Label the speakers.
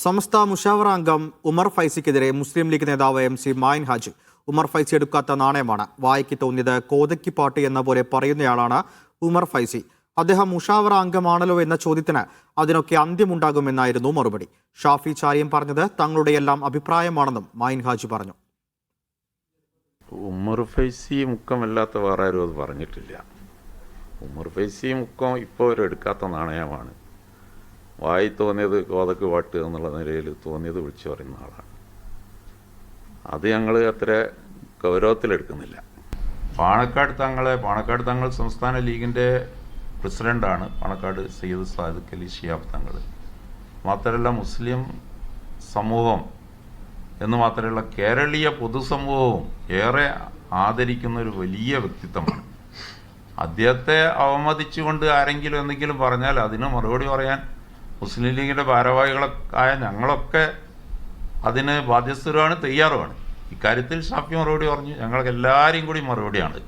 Speaker 1: സമസ്ത മുഷാവറ അംഗം ഉമർ ഫൈസിക്കെതിരെ മുസ്ലിം ലീഗ് നേതാവ് MC മായിൻ ഹാജി. ഉമർ ഫൈസി എടുക്കാത്ത നാണയമാണ്. വായിക്ക് തോന്നിയത് കോതയ്ക്ക് പാട്ട് എന്ന പോലെ പറയുന്നയാളാണ് ഉമർ ഫൈസി. അദ്ദേഹം മുഷാവറ അംഗമാണല്ലോ എന്ന ചോദ്യത്തിന് അതിനൊക്കെ അന്ത്യമുണ്ടാകുമെന്നായിരുന്നു മറുപടി. ഷാഫി ചാരിയം പറഞ്ഞത് തങ്ങളുടെയെല്ലാം അഭിപ്രായമാണെന്നും മായിൻ ഹാജി പറഞ്ഞു.
Speaker 2: ഉമർ ഫൈസി മുക്കമല്ലാത്ത വേറെ ആരും അത് പറഞ്ഞിട്ടില്ല. ഉമർ ഫൈസി മുക്കം ഇപ്പോൾ എടുക്കാത്ത നാണയമാണ്. വായി തോന്നിയത് കോതക്ക് പാട്ട് എന്നുള്ള നിലയിൽ തോന്നിയത് വിളിച്ചു പറയുന്ന ആളാണ്. അത് ഞങ്ങൾ അത്ര ഗൗരവത്തിലെടുക്കുന്നില്ല. പാണക്കാട് തങ്ങൾ സംസ്ഥാന ലീഗിൻ്റെ പ്രസിഡൻ്റാണ്. പാണക്കാട് സയ്യിദ് സാദിഖ് അലി ശിഹാബ് തങ്ങൾ. മാത്രമല്ല മുസ്ലിം സമൂഹം എന്ന് മാത്രമല്ല കേരളീയ പൊതുസമൂഹവും ഏറെ ആദരിക്കുന്ന ഒരു വലിയ വ്യക്തിത്വമാണ്. അദ്ദേഹത്തെ അവമതിച്ചുകൊണ്ട് ആരെങ്കിലും എന്തെങ്കിലും പറഞ്ഞാൽ അതിന് മറുപടി പറയാൻ മുസ്ലിം ലീഗിൻ്റെ ഭാരവാഹികളായ ഞങ്ങളൊക്കെ അതിന് ബാധ്യസ്ഥരുമാണ്, തയ്യാറുമാണ്. ഇക്കാര്യത്തിൽ ഷാഫി മറുപടി പറഞ്ഞു. ഞങ്ങൾക്ക് എല്ലാവരെയും കൂടി മറുപടിയാണ്.